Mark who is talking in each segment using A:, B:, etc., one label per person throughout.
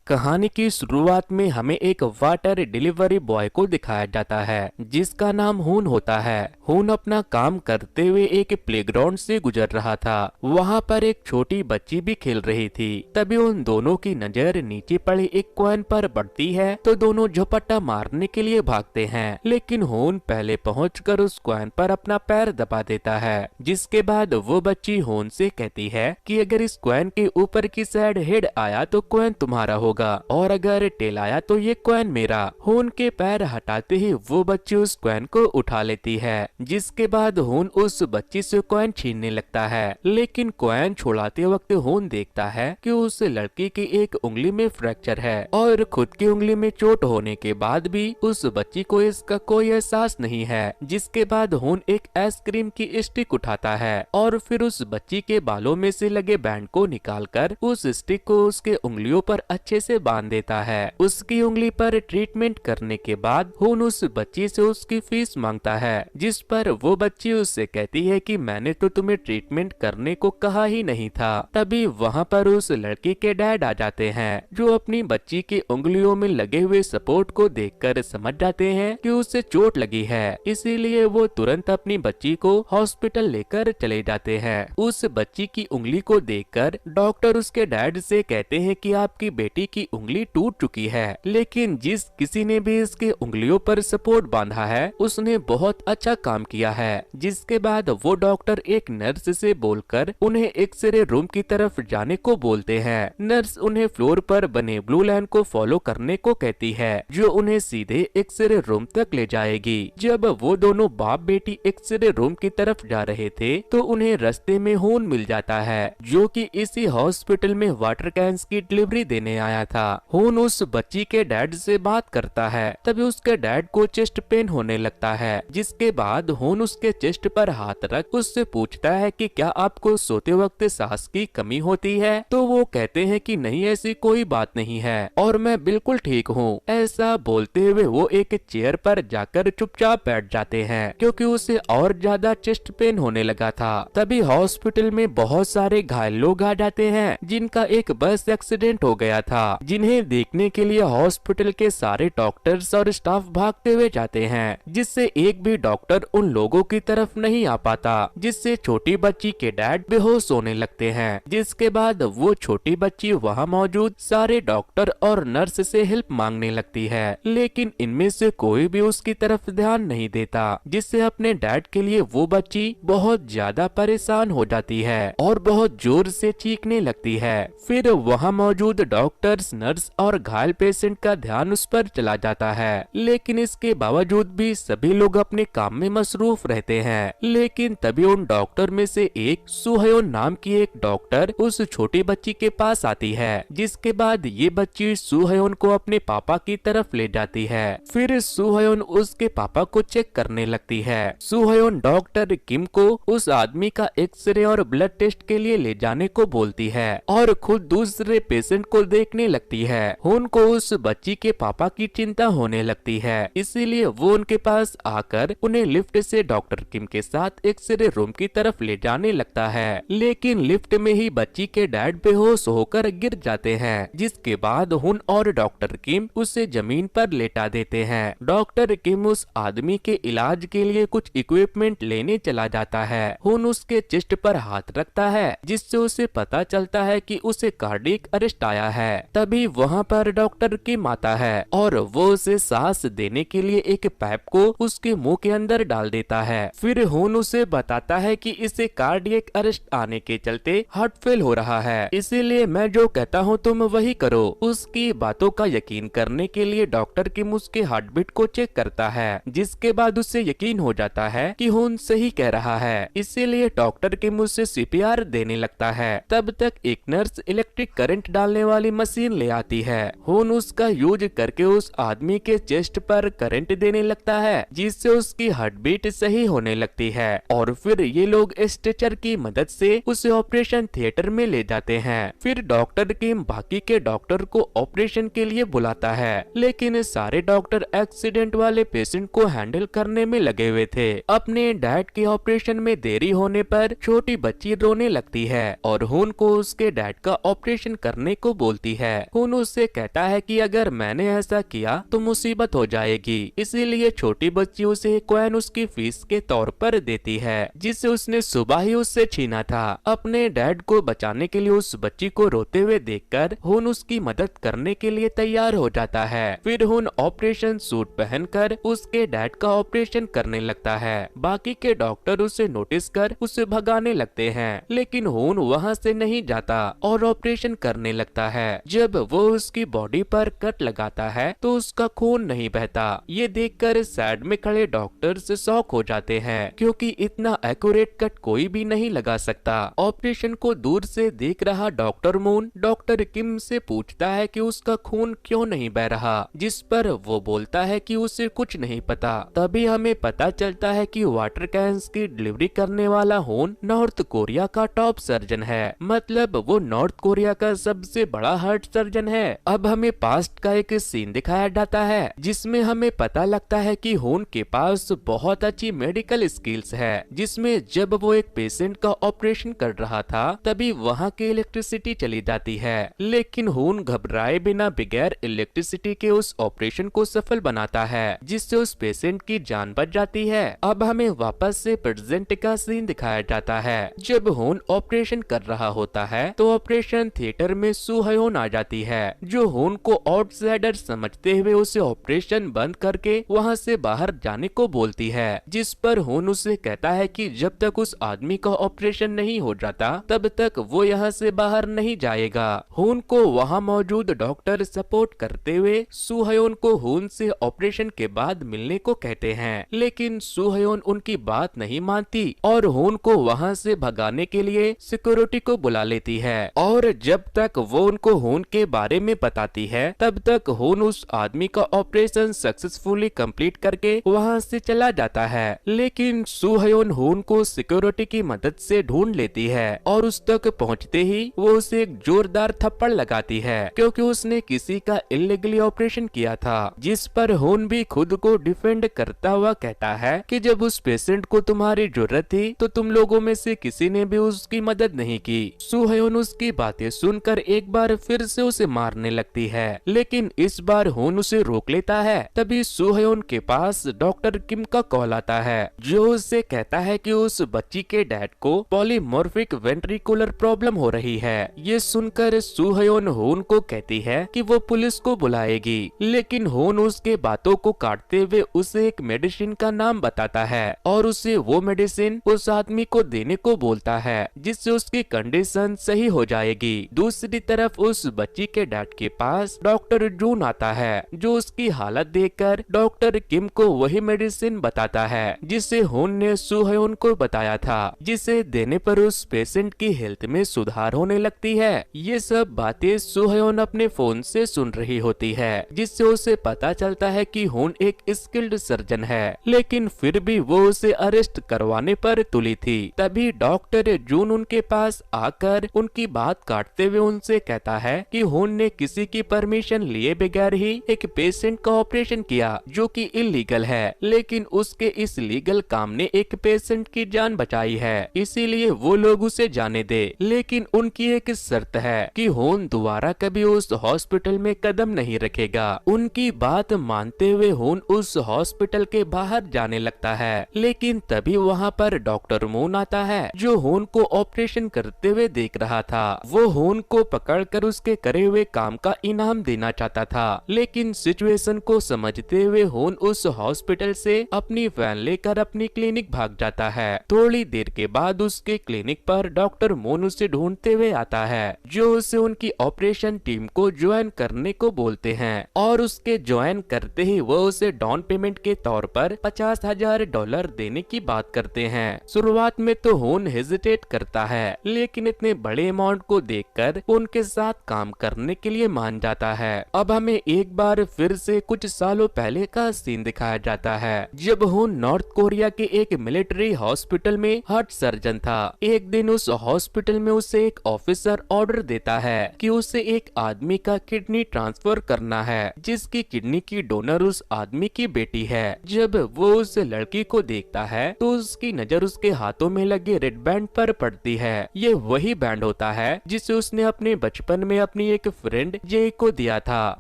A: कहानी की शुरुआत में हमें एक वाटर डिलीवरी बॉय को दिखाया जाता है जिसका नाम हून होता है। हून अपना काम करते हुए एक प्लेग्राउंड से गुजर रहा था। वहाँ पर एक छोटी बच्ची भी खेल रही थी। तभी उन दोनों की नजर नीचे पड़ी एक कॉइन पर पड़ती है तो दोनों झपट्टा मारने के लिए भागते हैं, लेकिन हून पहले पहुंचकर उस कॉइन पर अपना पैर दबा देता है। जिसके बाद वो बच्ची हून से कहती है कि अगर इस कॉइन के ऊपर की साइड हेड आया तो कॉइन तुम्हारा होगा और अगर टेल आया तो ये कॉइन मेरा। हून के पैर हटाते ही वो बच्ची उस कॉइन को उठा लेती है। जिसके बाद हून उस बच्ची से कॉइन छीनने लगता है, लेकिन कॉइन छुड़ाते वक्त हून देखता है कि उस लड़की की एक उंगली में फ्रैक्चर है और खुद की उंगली में चोट होने के बाद भी उस बच्ची को इसका कोई एहसास नहीं है। जिसके बाद हून एक आइसक्रीम की स्टिक उठाता है और फिर उस बच्ची के बालों में से लगे बैंड को निकालकर उस स्टिक को उसके उंगलियों पर अच्छे से बांध देता है। उसकी उंगली पर ट्रीटमेंट करने के बाद हून उस बच्ची से उसकी फीस मांगता है, जिस पर वो बच्ची उससे कहती है कि मैंने तो तुम्हें ट्रीटमेंट करने को कहा ही नहीं था। तभी वहाँ पर उस लड़की के डैड आ जाते हैं, जो अपनी बच्ची की उंगलियों में लगे हुए सपोर्ट को देखकर समझ जाते हैं कि उसे चोट लगी है। इसीलिए वो तुरंत अपनी बच्ची को हॉस्पिटल लेकर चले जाते हैं। उस बच्ची की उंगली को देखकर डॉक्टर उसके डैड से कहते हैं कि आपकी बेटी की उंगली टूट चुकी है, लेकिन जिस किसी ने भी इसके उंगलियों पर सपोर्ट बांधा है उसने बहुत अच्छा काम किया है। जिसके बाद वो डॉक्टर एक नर्स से बोलकर उन्हें एक्सरे रूम की तरफ जाने को बोलते हैं। नर्स उन्हें फ्लोर पर बने ब्लू लाइन को फॉलो करने को कहती है, जो उन्हें सीधे एक्सरे रूम तक ले जाएगी। जब वो दोनों बाप बेटी एक्सरे रूम की तरफ जा रहे थे तो उन्हें रास्ते में हून मिल जाता है, जो कि इसी हॉस्पिटल में वाटर कैंस की डिलीवरी देने आया था। हून उस बच्ची के डैड से बात करता है, तभी उसके डैड को चेस्ट पेन होने लगता है। जिसके बाद हून उसके चेस्ट पर हाथ रख उससे पूछता है कि क्या आपको सोते वक्त सांस की कमी होती है। तो वो कहते हैं कि नहीं, ऐसी कोई बात नहीं है और मैं बिल्कुल ठीक हूँ। ऐसा बोलते हुए वो एक चेयर पर जाकर चुपचाप बैठ जाते हैं, क्योंकि उसे और ज्यादा चेस्ट पेन होने लगा था। तभी हॉस्पिटल में बहुत सारे घायल लोग आ जाते हैं, जिनका एक बस एक्सीडेंट हो गया था, जिन्हें देखने के लिए हॉस्पिटल के सारे डॉक्टर्स और स्टाफ भागते हुए जाते हैं, जिससे एक भी डॉक्टर उन लोगों की तरफ नहीं आ पाता, जिससे छोटी बच्ची के डैड बेहोश होने लगते हैं। जिसके बाद वो छोटी बच्ची वहाँ मौजूद सारे डॉक्टर और नर्स से हेल्प मांगने लगती है, लेकिन इनमें से कोई भी उसकी तरफ ध्यान नहीं देता, जिससे अपने डैड के लिए वो बच्ची बहुत ज्यादा परेशान हो जाती है और बहुत जोर से चीखने लगती है। फिर वहाँ मौजूद डॉक्टर्स, नर्स और घायल पेशेंट का ध्यान उस पर चला जाता है, लेकिन इसके बावजूद भी सभी लोग अपने काम में मसरूफ रहते हैं। लेकिन तभी उन डॉक्टर में से एक सुहयोन नाम की एक डॉक्टर उस छोटी बच्ची के पास आती है। जिसके बाद ये बच्ची सुहयोन को अपने पापा की तरफ ले जाती है। फिर सुहयोन उसके पापा को चेक करने लगती है। सुहयोन डॉक्टर किम को उस आदमी का एक्सरे और ब्लड टेस्ट के लिए ले जाने को बोलती है और खुद दूसरे पेशेंट को देखने लगती है। उनको उस बच्ची के पापा की चिंता होने लगती है, इसीलिए वो उनके पास आकर उन्हें लिफ्ट से डॉक्टर किम के साथ एक्सरे रूम की तरफ ले जाने लगता है। लेकिन लिफ्ट में ही बच्ची के डैड बेहोश होकर गिर जाते हैं। जिसके बाद हुन और डॉक्टर किम उसे जमीन पर लेटा देते हैं। डॉक्टर किम उस आदमी के इलाज के लिए कुछ इक्विपमेंट लेने चला जाता है। हुन उसके चेस्ट पर हाथ रखता है, जिससे उसे पता चलता है कि उसे कार्डियक अरेस्ट आया है। तभी वहाँ पर डॉक्टर किम आता है और वो उसे सांस देने के लिए एक पाइप को उसके मुंह के अंदर डाल देता है। फिर हुन उसे बताता है कि इसे कार्डियक अरेस्ट आने के चलते हार्ट फेल हो रहा है, इसीलिए मैं जो कहता हूँ तुम वही करो। उसकी बातों का यकीन करने के लिए डॉक्टर किम उसके हार्ट बीट को चेक करता है, जिसके बाद उसे यकीन हो जाता है कि हुन सही कह रहा है। इसीलिए डॉक्टर किम उसे सीपीआर देने लगता है। तब तक एक नर्स इलेक्ट्रिक करंट डालने वाली मशीन ले आती है। हुन उसका यूज करके उस आदमी के चेस्ट पर करंट देने लगता है, जिससे उसकी हार्ट बीट सही होने लगती है और फिर ये लोग स्ट्रेचर की मदद से उसे ऑपरेशन थिएटर में ले जाते हैं। फिर डॉक्टर किम बाकी के डॉक्टर को ऑपरेशन के लिए बुलाता है, लेकिन सारे डॉक्टर एक्सीडेंट वाले पेशेंट को हैंडल करने में लगे हुए थे। अपने डैड के ऑपरेशन में देरी होने पर छोटी बच्ची रोने लगती है और हुन को उसके डैड का ऑपरेशन करने को बोलती है। खून उससे कहता है कि अगर मैंने ऐसा किया तो मुसीबत हो जाएगी, इसीलिए छोटी बच्ची उसे कॉइन उसकी फीस के तौर पर देती है, जिसे उसने सुबह ही उससे छीना था। अपने डैड को बचाने के लिए उस बच्ची को रोते हुए देखकर खून उसकी मदद करने के लिए तैयार हो जाता है। फिर खून ऑपरेशन सूट पहनकर उसके डैड का ऑपरेशन करने लगता है। बाकी के डॉक्टर उसे नोटिस कर उसे भगाने लगते हैं, लेकिन खून वहाँ से नहीं जाता और ऑपरेशन करने लगता है। जब वो उसकी बॉडी पर कट लगाता है तो उसका खून नहीं बहता। ये देखकर साइड में खड़े डॉक्टर से शॉक हो जाते हैं, क्योंकि इतना एक्यूरेट कट कोई भी नहीं लगा सकता। ऑपरेशन को दूर से देख रहा डॉक्टर मून डॉक्टर किम से पूछता है कि उसका खून क्यों नहीं बह रहा, जिस पर वो बोलता है कि उसे कुछ नहीं पता। तभी हमें पता चलता है कि वाटर कैंस की डिलीवरी करने वाला खून नॉर्थ कोरिया का टॉप सर्जन है, मतलब वो नॉर्थ कोरिया का सबसे बड़ा हार्ट सर्जन है। अब हमें पास्ट का एक सीन दिखाया जाता है, जिसमें हमें पता लगता है कि खून के पास बहुत अच्छी मेडिकल स्किल्स है, जिसमें जब वो एक पेशेंट का ऑपरेशन कर रहा था तभी वहाँ की इलेक्ट्रिसिटी चली जाती है, लेकिन खून घबराए बिना बगैर इलेक्ट्रिसिटी के उस ऑपरेशन को सफल बनाता है, जिससे उस पेशेंट की जान बच जाती है। अब हमें वापस से प्रेजेंट का सीन दिखाया जाता है। जब खून ऑपरेशन कर रहा होता है तो ऑपरेशन थिएटर में सू हयोन आ जाती है, जो खून को आउटसाइडर समझते हुए उसे ऑपरेशन बंद करके वहाँ से बाहर जाने को बोलती है, जिस पर खून उसे कहता है कि जब तक उस आदमी का ऑपरेशन नहीं हो जाता तब तक वो यहाँ से बाहर नहीं जाएगा। खून को वहाँ मौजूद डॉक्टर सपोर्ट करते हुए सू हयोन को खून से ऑपरेशन के बाद मिलने को कहते हैं, लेकिन सू हयोन उनकी बात नहीं मानती और खून को वहाँ से भगाने के लिए सिक्योरिटी को बुला लेती है। और जब तक वो उनको खून के बारे में बताती है तब तक खून उस आदमी का ऑपरेशन सक्सेसफुली कंप्लीट करके वहाँ से चला जाता है, लेकिन सू हयोन खून को सिक्योरिटी की मदद से ढूंढ लेती है और उस तक पहुँचते ही वो उसे एक जोरदार थप्पड़ लगाती है, क्योंकि उसने किसी का इलीगली ऑपरेशन किया था। जिस पर खून भी खुद को डिफेंड करता हुआ कहता है कि जब उस पेशेंट को तुम्हारी जरूरत थी तो तुम लोगों में से किसी ने भी उसकी मदद नहीं की। सू हयोन उसकी बातें सुनकर एक बार फिर से उसे मारने लगती है, लेकिन इस बार खून उसे रोक लेता है। तभी सू हयोन के पास डॉक्टर किम का कॉल आता है, जो उससे कहता है कि उस बच्ची के डैड को पॉलीमॉर्फिक वेंट्रिकुलर प्रॉब्लम हो रही है। ये सुनकर सू हयोन खून को कहती है कि वो पुलिस को बुलाएगी, लेकिन खून उसके बातों को काटते हुए उसे एक मेडिसिन का नाम बताता है और उसे वो मेडिसिन उस आदमी को देने को बोलता है, जिससे उसकी कंडीशन सही हो जाएगी। दूसरी तरफ उस बच्ची के डैड के पास डॉक्टर जून आता है, जो उसकी हालत देखकर डॉक्टर किम को वही मेडिसिन बताता है जिसे खून ने सू हयोन को बताया था, जिसे देने पर उस पेशेंट की हेल्थ में सुधार होने लगती है। ये सब बातें सू हयोन अपने फोन से सुन रही होती है, जिससे उसे पता चलता है कि खून एक स्किल्ड सर्जन है, लेकिन फिर भी वो उसे अरेस्ट करवाने पर तुली थी। तभी डॉक्टर जून उनके पास आकर उनकी बात काटते हुए उनसे कहता है कि खून ने किसी की परमिशन लिए बगैर ही एक पेशेंट का ऑपरेशन किया, जो कि इलीगल है, लेकिन उसके इस लीगल काम ने एक पेशेंट की जान बचाई है, इसीलिए वो लोग उसे जाने दे। लेकिन उनकी एक शर्त है कि खून दोबारा कभी उस हॉस्पिटल में कदम नहीं रखेगा। उनकी बात मानते हुए खून उस हॉस्पिटल के बाहर जाने लगता है, लेकिन तभी वहाँ पर डॉक्टर मून आता है, जो खून को ऑपरेशन करते हुए देख रहा था। वो खून को पकड़कर उसके करे हुए काम का इनाम देना चाहता था, लेकिन सिचुएशन को समझते हुए खून उस हॉस्पिटल से अपनी वैन लेकर अपनी क्लिनिक भाग जाता है। थोड़ी देर के बाद उसके क्लिनिक पर डॉक्टर मून उसे ढूंढते हुए आता है, जो उसे उनकी ऑपरेशन टीम को ज्वाइन करने को बोलते हैं, और उसके ज्वाइन करते ही वो उसे डाउन पेमेंट के तौर पर $50,000 देने की बात करते हैं। शुरुआत में तो खून हेजिटेट करता है, लेकिन इतने बड़े अमाउंट को देखकर वो उनके साथ काम करने के लिए मान जाता है। अब हमें एक बार फिर से कुछ सालों पहले का सीन दिखाया जाता है, जब खून नॉर्थ कोरिया के एक मिलिट्री हॉस्पिटल में हार्ट सर्जन था। एक दिन उस हॉस्पिटल में उसे एक ऑफिसर ऑर्डर देता है कि उसे एक आदमी का किडनी ट्रांसफर करना है, जिसकी किडनी की डोनर उस आदमी की बेटी है। जब वो उस लड़की को देखता है तो उसकी नजर उसके हाथों में लगे रेड बैंड पर पड़ती है। ये वही बैंड होता है जिसे उसने अपने बचपन में अपनी अपनी एक फ्रेंड जे को दिया था।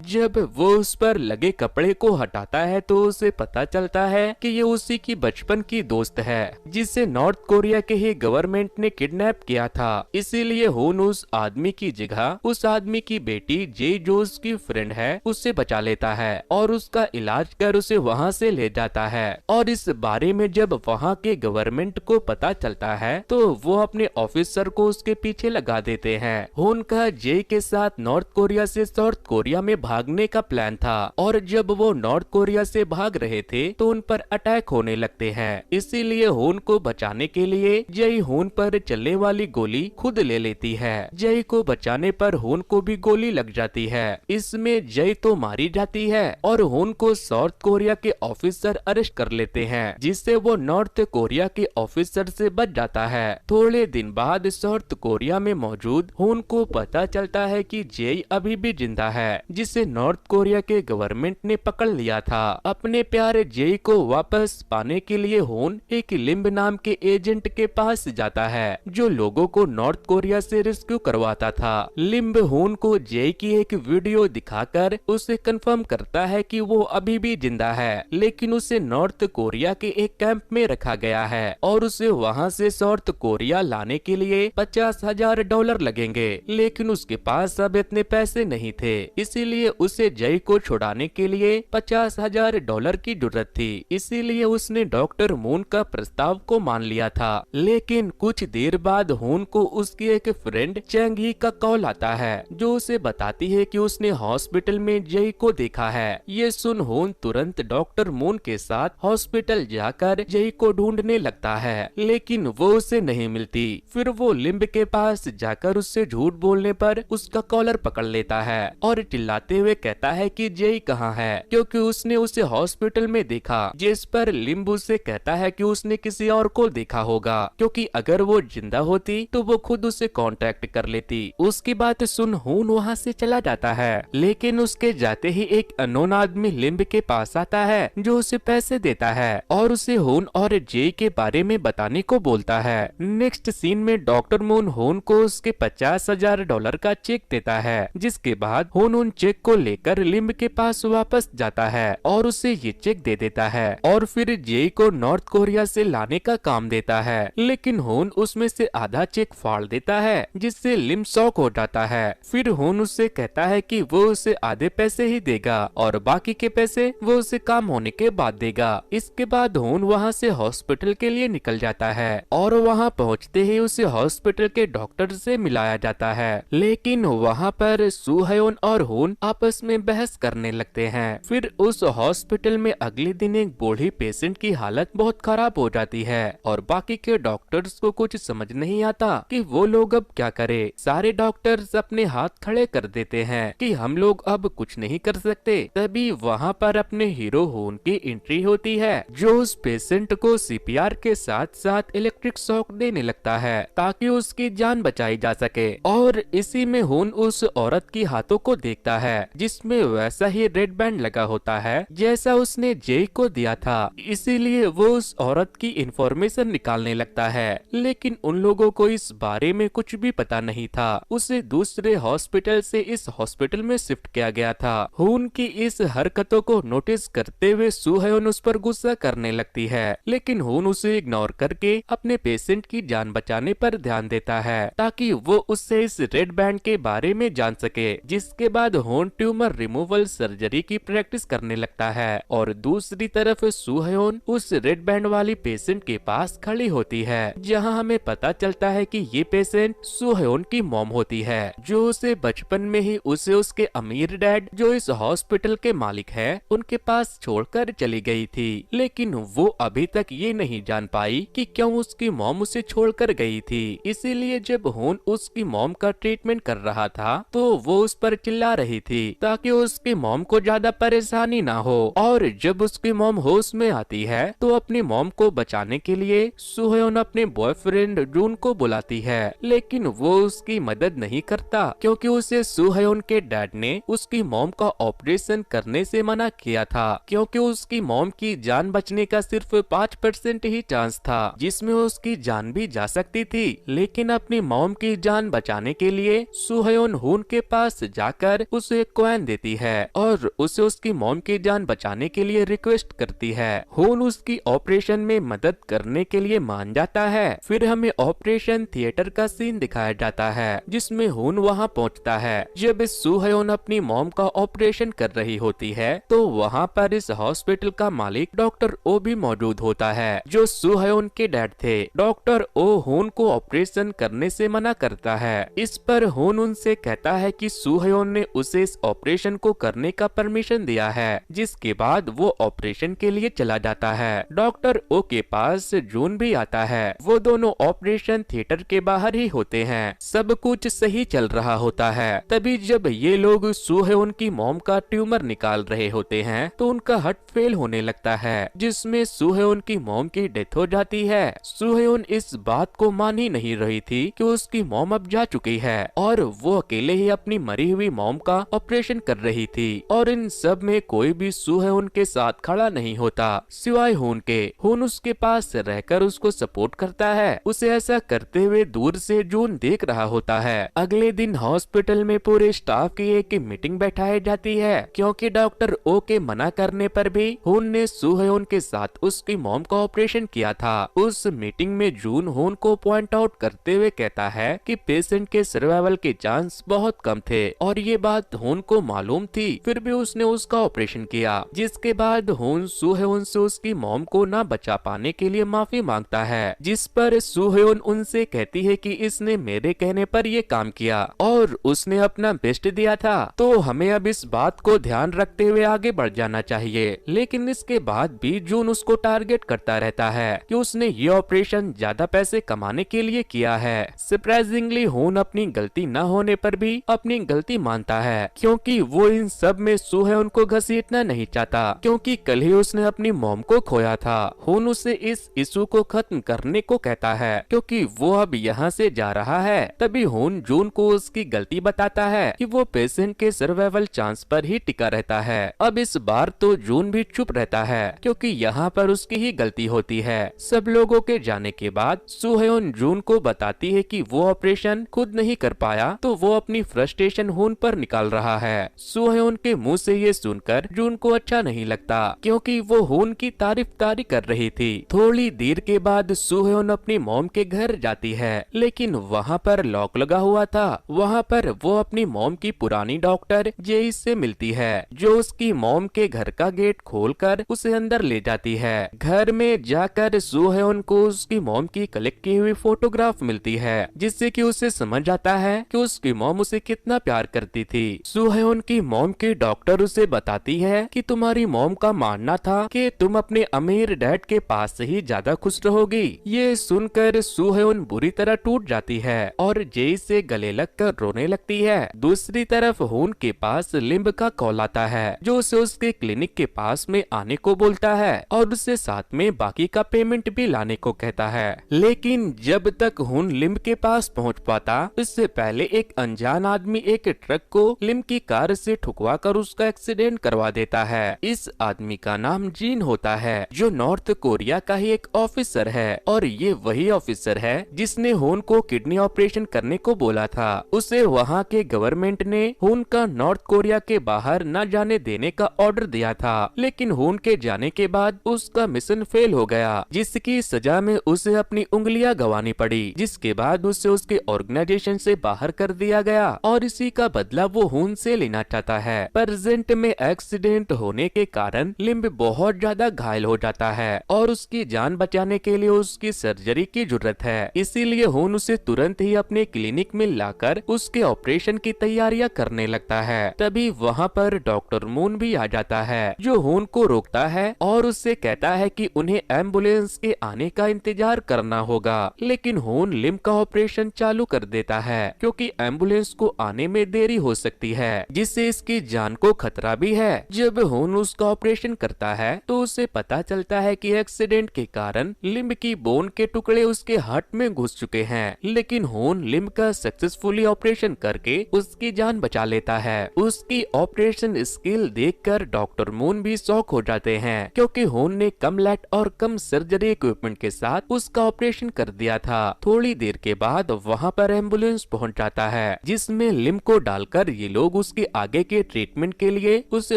A: जब वो उस पर लगे कपड़े को हटाता है तो उसे पता चलता है कि ये उसी की बचपन की दोस्त है जिसे नॉर्थ कोरिया के ही गवर्नमेंट ने किडनैप किया था। इसीलिए हुन उस आदमी की जगह उस आदमी की बेटी जे जो उसकी फ्रेंड है उससे बचा लेता है और उसका इलाज कर उसे वहाँ से ले जाता है। और इस बारे में जब वहाँ के गवर्नमेंट को पता चलता है तो वो अपने ऑफिसर को उसके पीछे लगा देते हैं। हुन का जे के साथ नॉर्थ कोरिया से साउथ कोरिया में भागने का प्लान था और जब वो नॉर्थ कोरिया से भाग रहे थे तो उन पर अटैक होने लगते हैं। इसीलिए हुन को बचाने के लिए जय हुन पर चलने वाली गोली खुद ले लेती है। जय को बचाने पर हुन को भी गोली लग जाती है। इसमें जय तो मारी जाती है और हुन को साउथ कोरिया के ऑफिसर अरेस्ट कर लेते हैं जिससे वो नॉर्थ कोरिया के ऑफिसर से बच जाता है। थोड़े दिन बाद साउथ कोरिया में मौजूद हुन को पता चलता है कि जय अभी भी जिंदा है जिसे नॉर्थ कोरिया के गवर्नमेंट ने पकड़ लिया था। अपने प्यारे जय को वापस पाने के लिए हुन एक लिम्ब नाम के एजेंट के पास जाता है जो लोगों को नॉर्थ कोरिया से रेस्क्यू करवाता था। लिम्ब हुन को जय की एक वीडियो दिखाकर उसे कंफर्म करता है कि वो अभी भी जिंदा है लेकिन उसे नॉर्थ कोरिया के एक कैंप में रखा गया है और उसे वहाँ से साउथ कोरिया लाने के लिए $50,000 लगेंगे। लेकिन उसके पास अब इतने पैसे नहीं थे इसीलिए उसे जय को छुड़ाने के लिए $50,000 की जरूरत थी। इसीलिए उसने डॉक्टर मून का प्रस्ताव को मान लिया था। लेकिन कुछ देर बाद हुन को उसकी एक फ्रेंड चैंग ही का कॉल आता है जो उसे बताती है कि उसने हॉस्पिटल में जय को देखा है। ये सुन हुन तुरंत डॉक्टर मून के साथ हॉस्पिटल जाकर जय को ढूंढने लगता है लेकिन वो उसे नहीं मिलती। फिर वो लिम्ब के पास जाकर उससे झूठ बोलने पर उसका कॉलर पकड़ लेता है और चिल्लाते हुए कहता है कि जय कहाँ है क्योंकि उसने उसे हॉस्पिटल में देखा। जिस पर लिम्ब उसे कहता है कि उसने किसी और को देखा होगा क्योंकि अगर वो जिंदा होती तो वो खुद उसे कांटेक्ट कर लेती। उसकी बात सुन हुन वहाँ से चला जाता है लेकिन उसके जाते ही एक अननोन आदमी लिम्ब के पास आता है जो उसे पैसे देता है और उसे हुन और जय के बारे में बताने को बोलता है। नेक्स्ट सीन में डॉक्टर मून हुन को उसके $50,000 का चेक देता है जिसके बाद हुन उन चेक को लेकर लिम्ब के पास वापस जाता है और उसे ये चेक दे देता है और फिर जय को नॉर्थ कोरिया से लाने का काम देता है। लेकिन हुन उसमें से आधा चेक फाड़ देता है जिससे लिम्ब शॉक हो जाता है। फिर हुन उससे कहता है कि वो उसे आधे पैसे ही देगा और बाकी के पैसे वो उसे काम होने के बाद देगा। इसके बाद हुन वहाँ से हॉस्पिटल के लिए निकल जाता है और वहाँ पहुँचते ही उसे हॉस्पिटल के डॉक्टर से मिलाया जाता है। लेकिन वहाँ पर सुहयोन और हुन आपस में बहस करने लगते हैं। फिर उस हॉस्पिटल में अगले दिन एक बूढ़ी पेशेंट की हालत बहुत खराब हो जाती है और बाकी के डॉक्टर्स को कुछ समझ नहीं आता कि वो लोग अब क्या करें। सारे डॉक्टर्स अपने हाथ खड़े कर देते हैं कि हम लोग अब कुछ नहीं कर सकते। तभी वहाँ पर अपने हीरो हुन की एंट्री होती है जो उस पेशेंट को सीपीआर के साथ साथ इलेक्ट्रिक शॉक देने लगता है ताकि उसकी जान बचाई जा सके। और इसी में हुन उस औरत की हाथों को देखता है जिसमें वैसा ही रेड बैंड लगा होता है जैसा उसने जय को दिया था। इसीलिए वो उस औरत की इंफॉर्मेशन निकालने लगता है लेकिन उन लोगों को इस बारे में कुछ भी पता नहीं था। उसे दूसरे हॉस्पिटल से इस हॉस्पिटल में शिफ्ट किया गया था। हुन की इस हरकतों को नोटिस करते हुए सुहयोन उस पर गुस्सा करने लगती है लेकिन हुन उसे इग्नोर करके अपने पेशेंट की जान बचाने पर ध्यान देता है ताकि वो उससे इस रेड बैंड के बारे में जान सके। जिसके बाद हुन ट्यूमर रिमूवल सर्जरी की प्रैक्टिस करने लगता है और दूसरी तरफ सुहयोन उस रेड बैंड वाली पेशेंट के पास खड़ी होती है जहां हमें पता चलता है कि ये पेशेंट सुहयोन की मॉम होती है जो उसे बचपन में ही उसे उसके अमीर डैड जो इस हॉस्पिटल के मालिक है उनके पास छोड़कर चली गई थी। लेकिन वो अभी तक ये नहीं जान पाई कि क्यों उसकी मॉम उसे छोड़कर गई थी। इसीलिए जब हुन उसकी मॉम का ट्रीटमेंट कर रहा था तो वो उस पर चिल्ला रही थी ताकि उसकी मॉम को ज्यादा परेशानी ना हो। और जब उसकी मॉम होश में आती है तो अपनी मॉम को बचाने के लिए सुहयोन अपने बॉयफ्रेंड जून को बुलाती है लेकिन वो उसकी मदद नहीं करता क्योंकि उसे सुहयोन के डैड ने उसकी मॉम का ऑपरेशन करने से मना किया था क्योंकि उसकी मॉम की जान बचने का सिर्फ 5% ही चांस था जिसमें उसकी जान भी जा सकती थी। लेकिन अपनी मॉम की जान बचाने के लिए सुहयोन हून के पास जाकर उसे कॉइन देती है और उसे उसकी मॉम की जान बचाने के लिए रिक्वेस्ट करती है। हून उसकी ऑपरेशन में मदद करने के लिए मान जाता है। फिर हमें ऑपरेशन थिएटर का सीन दिखाया जाता है जिसमें हून वहां पहुंचता है। जब सुहयोन अपनी मॉम का ऑपरेशन कर रही होती है तो वहां पर इस हॉस्पिटल का मालिक डॉक्टर ओ भी मौजूद होता है जो सुहयोन के डैड थे। डॉक्टर ओ हून को ऑपरेशन करने से मना करता है। इस पर हून उनसे कहता है कि सुहयोन ने उसे इस ऑपरेशन को करने का परमिशन दिया है, जिसके बाद वो ऑपरेशन के लिए चला जाता है। डॉक्टर ओ के पास जून भी आता है। वो दोनों ऑपरेशन थिएटर के बाहर ही होते हैं। सब कुछ सही चल रहा होता है। तभी जब ये लोग सुहयोन की मॉम का ट्यूमर निकाल रहे होते हैं तो उनका हार्ट फेल होने लगता है जिसमें सुहयोन की मॉम की डेथ हो जाती है। सुहयोन इस बात को मान ही नहीं रही थी कि उसकी मॉम अब जा चुकी है और वो अकेले ही अपनी मरी हुई मॉम का ऑपरेशन कर रही थी और इन सब में कोई भी सुहयोन के साथ खड़ा नहीं होता सिवाय हून के। हून उसके पास रहकर उसको सपोर्ट करता है। उसे ऐसा करते हुए दूर से जून देख रहा होता है। अगले दिन हॉस्पिटल में पूरे स्टाफ की एक मीटिंग बैठाई जाती है क्योंकि डॉक्टर ओ के मना करने पर भी हून ने सुहयोन के साथ उसकी मॉम का ऑपरेशन किया था। उस मीटिंग में जून हून को पॉइंट आउट करते हुए कहता है कि पेशेंट के सर्वाइवल के चांस बहुत कम थे और ये बात हून को मालूम थी, फिर भी उसने उसका ऑपरेशन किया। जिसके बाद हून सुहयोन से उसकी मॉम को ना बचा पाने के लिए माफी मांगता है, जिस पर सुहयोन उनसे कहती है कि इसने मेरे कहने पर ये काम किया और उसने अपना बेस्ट दिया था, तो हमें अब इस बात को ध्यान रखते हुए आगे बढ़ जाना चाहिए। लेकिन इसके बाद भी जून उसको टारगेट करता रहता है कि उसने ये ऑपरेशन ज्यादा पैसे कमाने के लिए किया है। सरप्राइजिंगली हून अपनी गलती न होने पर भी अपनी गलती मानता है क्योंकि वो इन सब में सुहयोन को घसीटना नहीं चाहता क्योंकि कल ही उसने अपनी मॉम को खोया था। हून उसे इस इशू को खत्म करने को कहता है क्योंकि वो अब यहाँ से जा रहा है। तभी हून जून को उसकी गलती बताता है कि वो पेशेंट के सर्वाइवल चांस पर ही टिका रहता है। अब इस बार तो जून भी चुप रहता है क्योंकि यहाँ पर उसकी ही गलती होती है। सब लोगों के जाने के बाद सुहयोन जून को बताती है कि वो ऑपरेशन खुद नहीं कर पाया तो वो अपनी फ्रस्ट्रेशन हून पर निकाल रहा है। सुहयोन के मुंह से ये सुनकर जून को अच्छा नहीं लगता क्योंकि वो हून की तारीफ कर रही थी। थोड़ी देर के बाद सुहयोन अपनी मॉम के घर जाती है लेकिन वहाँ पर लॉक लगा हुआ था। वहाँ पर वो अपनी मॉम की पुरानी डॉक्टर जेई से मिलती है जो उसकी मॉम के घर का गेट खोलकर उसे अंदर ले जाती है। घर में जाकर सुहयोन को उसकी मॉम की कलेक्ट की हुई फोटोग्राफ मिलती है जिससे कि उसे समझ आता है कि उसकी मॉम उसे कितना प्यार करती थी। सुहयोन की मॉम की डॉक्टर उसे बताती है कि तुम्हारी मॉम का मानना था कि तुम अपने अमीर डैड के पास ही ज्यादा खुश रहोगी। ये सुनकर सुहयोन बुरी तरह टूट जाती है और जेई से गले लगकर रोने लगती है। दूसरी तरफ हून के पास लिम्ब का कॉल आता है जो उसे उसके क्लिनिक के पास में आने को बोलता है और उससे साथ में बाकी का पेमेंट भी लाने को कहता है। लेकिन जब तक हून लिम्ब के पास पहुंच पाता इससे पहले एक अनजान आदमी एक ट्रक को लिम्ब की कार से ठुकवा कर उसका एक्सीडेंट करवा देता है। इस आदमी का नाम जीन होता है जो नॉर्थ कोरिया का ही एक ऑफिसर है और ये वही ऑफिसर है जिसने हून को किडनी ऑपरेशन करने को बोला था। उसे वहाँ के गवर्नमेंट ने हून का नॉर्थ कोरिया के बाहर न जाने देने का ऑर्डर दिया था, लेकिन हून के जाने के बाद उसका मिशन फेल हो गया जिसकी सजा में उसे अपनी उंगलियां गंवानी पड़ी, जिसके बाद उसे उसके ऑर्गेनाइजेशन से बाहर कर दिया गया और इसी का बदला वो हून से लेना चाहता है। प्रेजेंट में एक्सीडेंट होने के कारण लिम्ब बहुत ज्यादा घायल हो जाता है और उसकी जान बचाने के लिए उसकी सर्जरी की जरूरत है। इसीलिए हून उसे तुरंत ही अपने क्लिनिक में लाकर उसके ऑपरेशन की तैयारियां करने लगता है। तभी वहाँ पर डॉक्टर मून भी आ जाता है जो हून को रोकता है और उससे कहता है कि उन्हें एम्बुलेंस के आने का इंतजार करना होगा। लेकिन हून लिम्ब का ऑपरेशन चालू कर देता है क्योंकि एम्बुलेंस को आने में देरी हो सकती है जिससे इसकी जान को खतरा भी है। जब हून उसका ऑपरेशन करता है तो उसे पता चलता है कि एक्सीडेंट के कारण लिम्ब की बोन के टुकड़े उसके हार्ट में घुस चुके हैं, लेकिन हून लिम्ब का सक्सेसफुली ऑपरेशन करके उसकी जान बचा लेता है। उसकी ऑपरेशन स्किल देखकर डॉक्टर मून भी शॉक हो जाते हैं क्योंकि हून ने कम लाइट और कम सर्जरी इक्विपमेंट के साथ उसका ऑपरेशन कर दिया था। थोड़ी देर के बाद वहाँ पर एम्बुलेंस पहुँच जाता है जिसमें लिम को डालकर ये लोग उसके आगे के ट्रीटमेंट के लिए उसे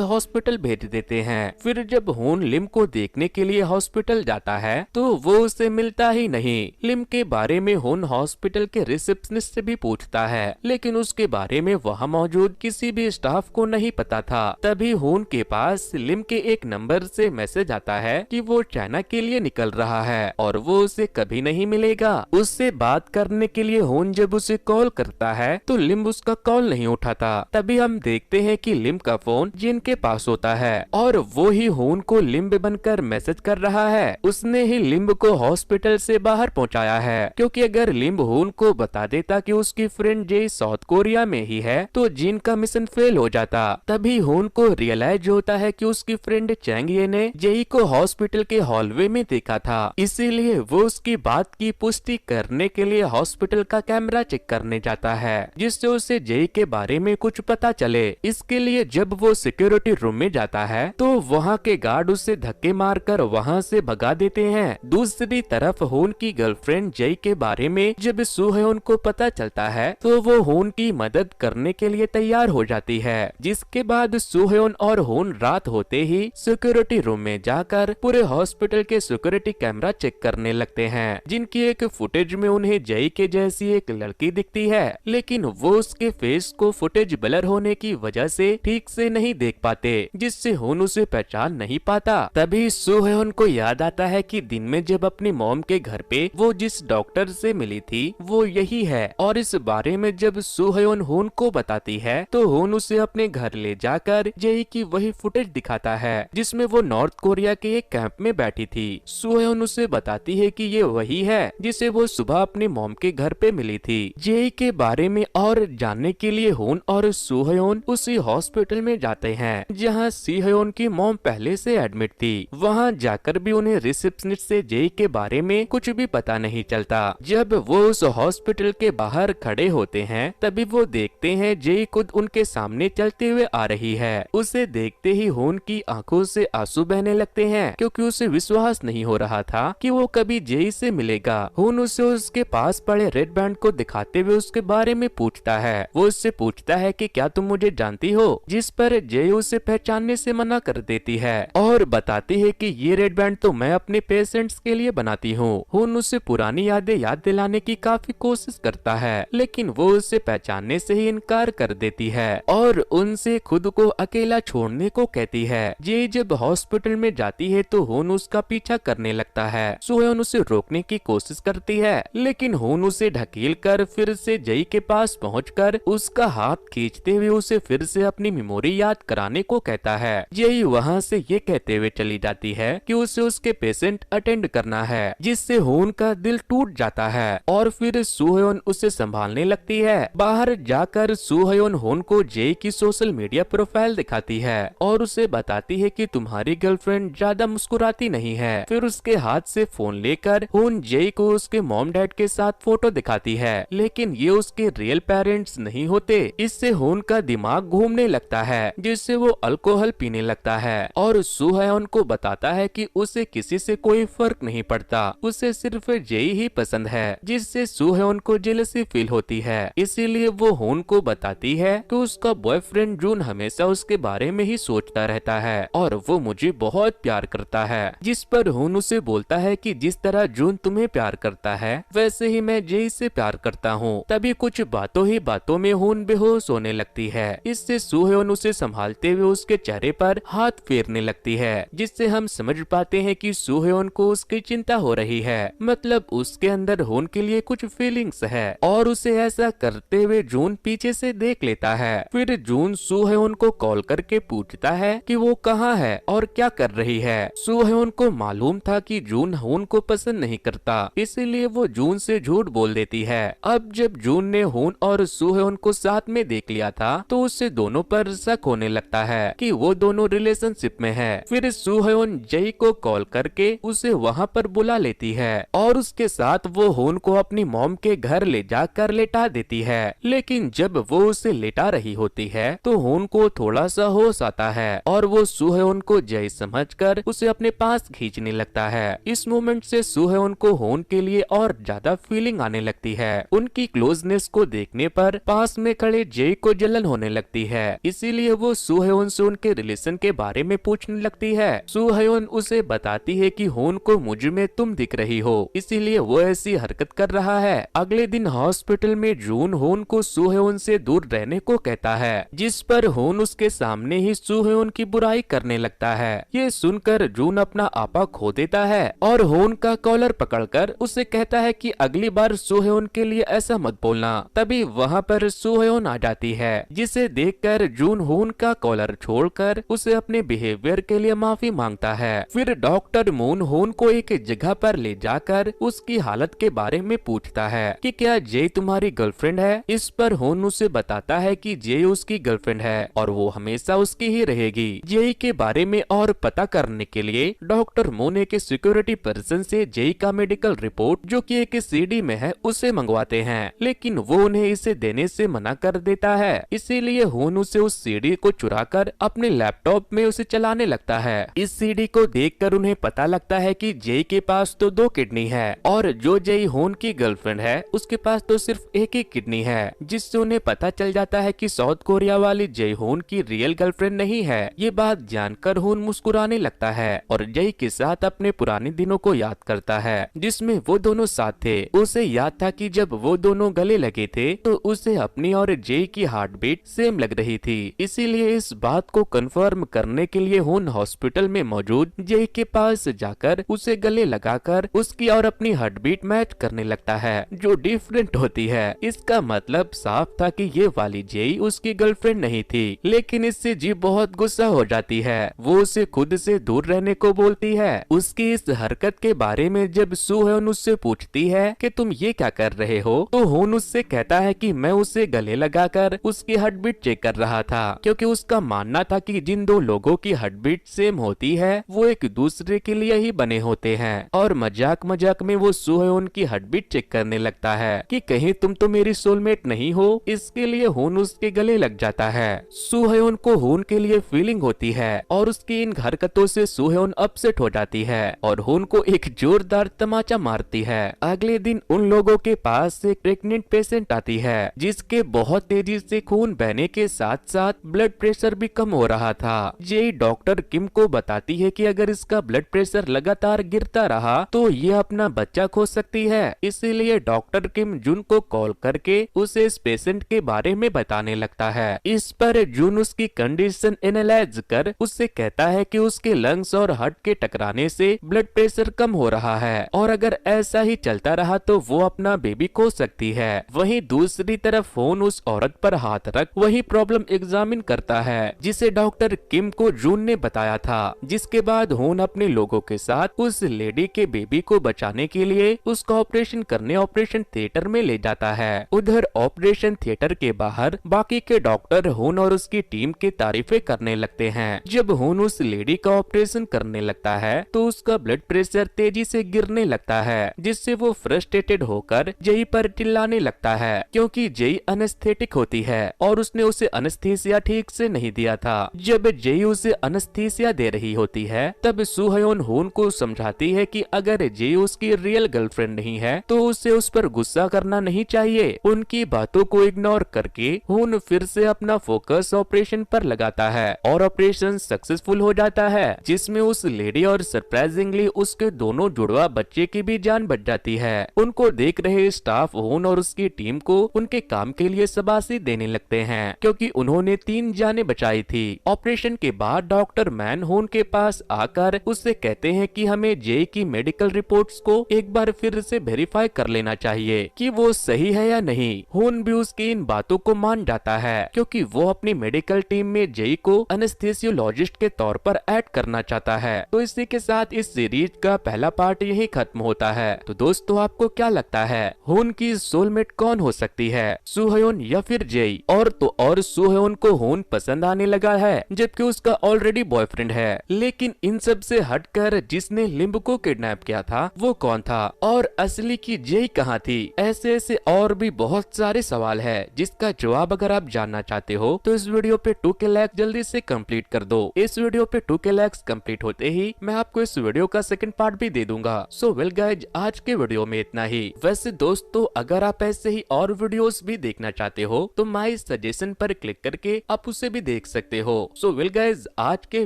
A: हॉस्पिटल भेज देते हैं। फिर जब हून लिम को देखने के लिए हॉस्पिटल जाता है तो वो उसे मिलता ही नहीं। लिम के बारे में हून हॉस्पिटल के रिसेप्शनिस्ट से भी पूछता है, लेकिन उसके बारे में वहाँ मौजूद किसी भी स्टाफ को नहीं पता था। तभी हून के पास लिम के एक नंबर से मैसेज आता है कि वो चाइना के लिए निकल रहा है और वो उसे कभी नहीं मिलेगा। उससे बात करने के लिए हून जब उसे कॉल करता है तो लिम उसका कॉल नहीं उठाता। तभी हम देखते हैं कि लिम का फोन जिन के पास होता है और वो ही हून को लिम्ब बनकर मैसेज कर रहा है। उसने ही लिम्ब को हॉस्पिटल से बाहर पहुंचाया है, क्योंकि अगर लिम्ब हून को बता देता कि उसकी फ्रेंड जेई साउथ कोरिया में ही है तो जिन का मिशन फेल हो जाता। तभी हून को रियलाइज होता है कि उसकी फ्रेंड चैंग ये ने जेई को हॉस्पिटल के हॉलवे में देखा था, इसीलिए वो उसकी बात की पुष्टि करने के लिए हॉस्पिटल का कैमरा चेक करने जाता है, जिससे उसे जेई के बारे में कुछ पता चले। इसके लिए जब वो सिक्योरिटी रूम में जाता है तो वहाँ के गार्ड उसे धक्के मारकर वहाँ से भगा देते हैं। दूसरी तरफ हून की गर्लफ्रेंड जेई के बारे में जब सुहेयोन को पता चलता है तो वो हून की मदद करने के लिए तैयार हो जाती है। जिसके बाद सुहेयोन और हून रात होते ही सिक्योरिटी रूम में जाकर पूरे हॉस्पिटल के सिक्योरिटी कैमरा चेक करने लगते हैं, जिनकी एक फुटेज में उन्हें जेई के जैसी एक लड़की दिखती है, लेकिन वो उसके फेस को फुटेज ब्लर होने की वजह से ठीक से नहीं देख पाते, जिससे हून उसे पहचान नहीं पाता। तभी सुहेयोन को याद आता है कि दिन में जब अपनी मॉम के घर पे वो जिस डॉक्टर से मिली थी वो यही है, और इस बारे में जब सुहेयोन हून को बताती है तो हून उसे अपने घर ले जाकर जेई की वही फुटेज दिखाता है जिसमें वो नॉर्थ कोरिया के एक कैंप में बैठी थी। सुहेयोन उसे बताती है कि ये वही है जिसे वो सुबह अपनी मॉम के घर पे मिली थी। जेई के बारे में और जानने के लिए हून और सुहेयोन उसी हॉस्पिटल में जाते हैं जहाँ सीहेयोन की मॉम पहले से एडमिट थी। वहाँ जाकर भी उन्हें रिसेप्शनिस्ट से जेई के बारे में कुछ भी पता नहीं चलता। जब वो उस हॉस्पिटल के बाहर खड़े होते हैं तभी वो देखते हैं जेई खुद उनके सामने चलते हुए आ रही है। उसे देखते ही हून की आंखों से आंसू बहने लगते हैं, क्योंकि उसे विश्वास नहीं हो रहा था कि वो कभी जेई से मिलेगा। हून उसे उसके पास पड़े रेड बैंड को दिखाते हुए उसके बारे में पूछता है। वो उससे पूछता है कि क्या तुम मुझे जानती हो, जिस पर जेई उसे पहचानने से मना कर देती है और बताती है कि ये रेड बैंड तो मैं अपने पेशेंट्स के लिए बनाती हूँ। हून उसे पुरानी यादें याद दिलाने की काफी कोशिश करता है, लेकिन वो उसे पहचानने से ही इनकार कर देती है और उनसे खुद को अकेला छोड़ने को कहती है। जेई जब हॉस्पिटल में जाती है तो हून उसका पीछा करने लगता है। सुहेयोन उसे रोकने की कोशिश करती है, लेकिन हून उसे ढकेल कर फिर से जेई के पास पहुंचकर उसका हाथ खींचते हुए उसे फिर से अपनी मेमोरी याद कराने को कहता है। जेई वहाँ से ये कहते हुए चली जाती है कि उसे उसके पेशेंट अटेंड करना है, जिससे हून का दिल टूट जाता है और फिर सुहेयोन उसे संभालने लगती है। बाहर जाकर सुहेयोन हून को जेई की सोशल मीडिया प्रोफाइल दिखाती है और उसे बताती है कि तुम्हारी गर्लफ्रेंड ज्यादा मुस्कुराती नहीं है। फिर उसके हाथ से फोन लेकर हून जेई को उसके मॉम डैड के साथ फोटो दिखाती है, लेकिन ये उसके रियल पेरेंट्स नहीं होते। इससे हून का दिमाग घूमने लगता है, जिससे वो अल्कोहल पीने लगता है और सुहेयोन को बताता है कि उसे किसी से कोई फर्क नहीं पड़ता, उसे सिर्फ जेई ही पसंद है, जिससे सुहेयोन को जेलसी फील होती है। इसीलिए वो हून को बताती है कि उसका बॉयफ्रेंड जून हमेशा उसके बारे में ही सोचता रहता है और वो मुझे बहुत प्यार करता है। जिस पर हून उसे बोलता है कि जिस तरह जून तुम्हें प्यार करता है वैसे ही मैं जेई से प्यार करता हूँ। तभी कुछ बातों ही बातों में हून बेहोश होने लगती है। इससे सुहेयोन उसे संभालते हुए उसके चेहरे पर हाथ फेरने लगती है, जिससे हम समझ पाते हैं कि सुहेयोन को उसकी चिंता हो रही है, मतलब उसके अंदर हून के लिए कुछ फीलिंग्स है और उसे ऐसा करते हुए जून पीछे से देख लेता है। फिर जून सुहेयोन को कॉल करके पूछता है कि वो कहाँ है और क्या कर रही है। सुहेयोन को मालूम था कि जून हून को पसंद नहीं करता, इसीलिए वो जून से झूठ बोल देती है। अब जब जून ने हून और सुहेयोन को साथ में देख लिया था तो उससे दोनों पर शक होने लगता है कि वो दोनों रिलेशनशिप में है। फिर सुहेयोन जेई को कॉल करके उसे वहाँ पर बुला लेती है और उसके साथ वो हून को अपनी मॉम के घर ले जाकर लेटा देती है। लेकिन जब वो उसे लेटा रही होती है तो हून को थोड़ा सा होश आता है और वो सुहेयोन को जेई समझकर उसे अपने पास खींचने लगता है। इस मोमेंट से सुहेयोन को हून के लिए और ज्यादा फीलिंग आने लगती है। उनकी क्लोजनेस को देख देखने पर पास में खड़े जेई को जलन होने लगती है। इसीलिए वो सूहयोन से उनके रिलेशन के बारे में पूछने लगती है। सूहयोन उसे बताती है कि होन को मुझ में तुम दिख रही हो, इसीलिए वो ऐसी हरकत कर रहा है। अगले दिन हॉस्पिटल में जून होन को सूहयोन से दूर रहने को कहता है, जिस पर होन उसके सामने ही सूहयोन की बुराई करने लगता है। ये सुनकर जून अपना आपा खो देता है और होन का कॉलर पकड़कर उसे कहता है कि अगली बार सूहयोन के लिए ऐसा मत बोलना। तभी वहाँ पर सूहयोन आ जाती है, जिसे देखकर जून होन का कॉलर छोड़कर उसे अपने बिहेवियर के लिए माफी मांगता है। फिर डॉक्टर मून होन को एक जगह पर ले जाकर उसकी हालत के बारे में पूछता है कि क्या जेई तुम्हारी गर्लफ्रेंड है। इस पर होन उसे बताता है कि जेई उसकी गर्लफ्रेंड है और वो हमेशा उसकी ही रहेगी। जेई के बारे में और पता करने के लिए डॉक्टर मून एक सिक्योरिटी पर्सन से जेई का मेडिकल रिपोर्ट, जो कि एक सीडी में है, उसे मंगवाते हैं, लेकिन वो उन्हें इसे देने से मना कर देता है। इसीलिए होन उसे उस सीडी को चुराकर अपने लैपटॉप में उसे चलाने लगता है। इस सीडी को देखकर उन्हें पता लगता है कि जेई के पास तो 2 किडनी है और जो जेई होन की गर्लफ्रेंड है उसके पास तो सिर्फ एक ही किडनी है, जिससे उन्हें पता चल जाता है कि साउथ कोरिया वाली जेई होन की रियल गर्लफ्रेंड नहीं है। ये बात जानकर होन मुस्कुराने लगता है और जेई के साथ अपने पुराने दिनों को याद करता है, जिसमें वो दोनों साथ थे। उसे याद था कि जब वो दोनों गले लगे थे तो उसे अपनी और जेई की हार्ट बीट सेम लग रही थी। इसीलिए इस बात को कंफर्म करने के लिए होन हॉस्पिटल में मौजूद जेई के पास जाकर उसे गले लगाकर उसकी और अपनी हार्ट बीट मैच करने लगता है, जो डिफरेंट होती है। इसका मतलब साफ था कि ये वाली जेई उसकी गर्लफ्रेंड नहीं थी, लेकिन इससे जी बहुत गुस्सा हो जाती है। वो उसे खुद से दूर रहने को बोलती है। उसकी इस हरकत के बारे में जब सूहयोन उससे पूछती है कि तुम ये क्या कर रहे हो, तो होन उससे कहता है कि मैं उसे गले लगाकर उसकी हार्ट बीट चेक कर रहा था, क्योंकि उसका मानना था कि जिन 2 लोगों की हार्ट बीट सेम होती है वो एक दूसरे के लिए ही बने होते हैं। और मजाक मजाक में वो सूहयोन की हार्ट बीट चेक करने लगता है कि कहीं तुम तो मेरी सोलमेट नहीं हो। इसके लिए होन उसके गले लग जाता है। सूहयोन को होन के लिए फीलिंग होती है और उसकी इन हरकतों से सूहयोन अपसेट हो जाती है और होन को एक जोरदार तमाचा मारती है। अगले दिन उन लोगों के पास एक प्रेग्नेंट पेशेंट आती है, जिसके बहुत तेजी से खून बहने के साथ साथ ब्लड प्रेशर भी कम हो रहा था। जेई डॉक्टर किम को बताती है कि अगर इसका ब्लड प्रेशर लगातार गिरता रहा तो ये अपना बच्चा खो सकती है। इसीलिए डॉक्टर किम जून को कॉल करके उसे इस पेशेंट के बारे में बताने लगता है। इस पर जून उसकी कंडीशन एनालाइज कर उससे कहता है कि उसके लंग्स और हार्ट के टकराने से ब्लड प्रेशर कम हो रहा है और अगर ऐसा ही चलता रहा तो वो अपना बेबी खो सकती है। वहीं दूसरी तरफ होन उस औरत पर हाथ रख वही प्रॉब्लम एग्जामिन करता है जिसे डॉक्टर किम को जून ने बताया था। जिसके बाद होन अपने लोगों के साथ उस लेडी के बेबी को बचाने के लिए उसका ऑपरेशन करने ऑपरेशन थिएटर में ले जाता है। उधर ऑपरेशन थिएटर के बाहर बाकी के डॉक्टर होन और उसकी टीम की तारीफें करने लगते हैं। जब होन उस लेडी का ऑपरेशन करने लगता है तो उसका ब्लड प्रेशर तेजी से गिरने लगता है, जिससे वो फ्रस्ट्रेटेड होकर जेई पर चिल्लाने लगता है, क्योंकि जेई अनेस्थेटिक होती है और उसने उसे अनेस्थीसिया ठीक से नहीं दिया था। जब जेई उसे अनेस्थीसिया दे रही होती है तब सूहयोन होन को समझाती है कि अगर जेई उसकी रियल गर्लफ्रेंड नहीं है तो उसे उस पर गुस्सा करना नहीं चाहिए। उनकी बातों को इग्नोर करके होन फिर से अपना फोकस ऑपरेशन पर लगाता है और ऑपरेशन सक्सेसफुल हो जाता है, जिसमें उस लेडी और सरप्राइजिंगली उसके दोनों जुड़वा बच्चे की भी जान बच जाती है। उनको देख रहे स्टाफ होन और उसकी टीम को उनके काम के लिए शाबाशी देने लगते हैं, क्योंकि उन्होंने 3 जानें बचाई थी। ऑपरेशन के बाद डॉक्टर मैन होन के पास आकर उससे कहते हैं कि हमें जेई की मेडिकल रिपोर्ट्स को एक बार फिर से वेरीफाई कर लेना चाहिए कि वो सही है या नहीं। होन भी उसकी इन बातों को मान जाता है, क्योंकि वो अपनी मेडिकल टीम में जेई को एनेस्थीसियोलॉजिस्ट के तौर पर ऐड करना चाहता है। तो इसी के साथ इस सीरीज का पहला पार्ट यही खत्म होता है। तो दोस्तों आपको क्या लगता है होन की सोलमेट कौन हो सकती है, सूहयोन या फिर जेई? और तो और सूहयोन को होन पसंद आने लगा है जबकि उसका ऑलरेडी बॉयफ्रेंड है। लेकिन इन सब से हटकर जिसने लिम्ब को किडनैप किया था वो कौन था और असली की जेई कहाँ थी? ऐसे ऐसे और भी बहुत सारे सवाल है जिसका जवाब अगर आप जानना चाहते हो तो इस वीडियो पे 2K लाइक जल्दी से कंप्लीट कर दो। इस वीडियो पे 2K लाइक्स कंप्लीट होते ही मैं आपको इस वीडियो का सेकंड पार्ट भी दे दूंगा। सो वेल गाइज, आज के वीडियो में इतना ही। वैसे दोस्तों अगर आप ऐसे ही और वीडियोस भी देखना चाहते हो तो माय सजेशन पर क्लिक करके आप उसे भी देख सकते हो। सो वेल गाइज, आज के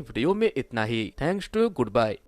A: वीडियो में इतना ही। Thanks to, good bye.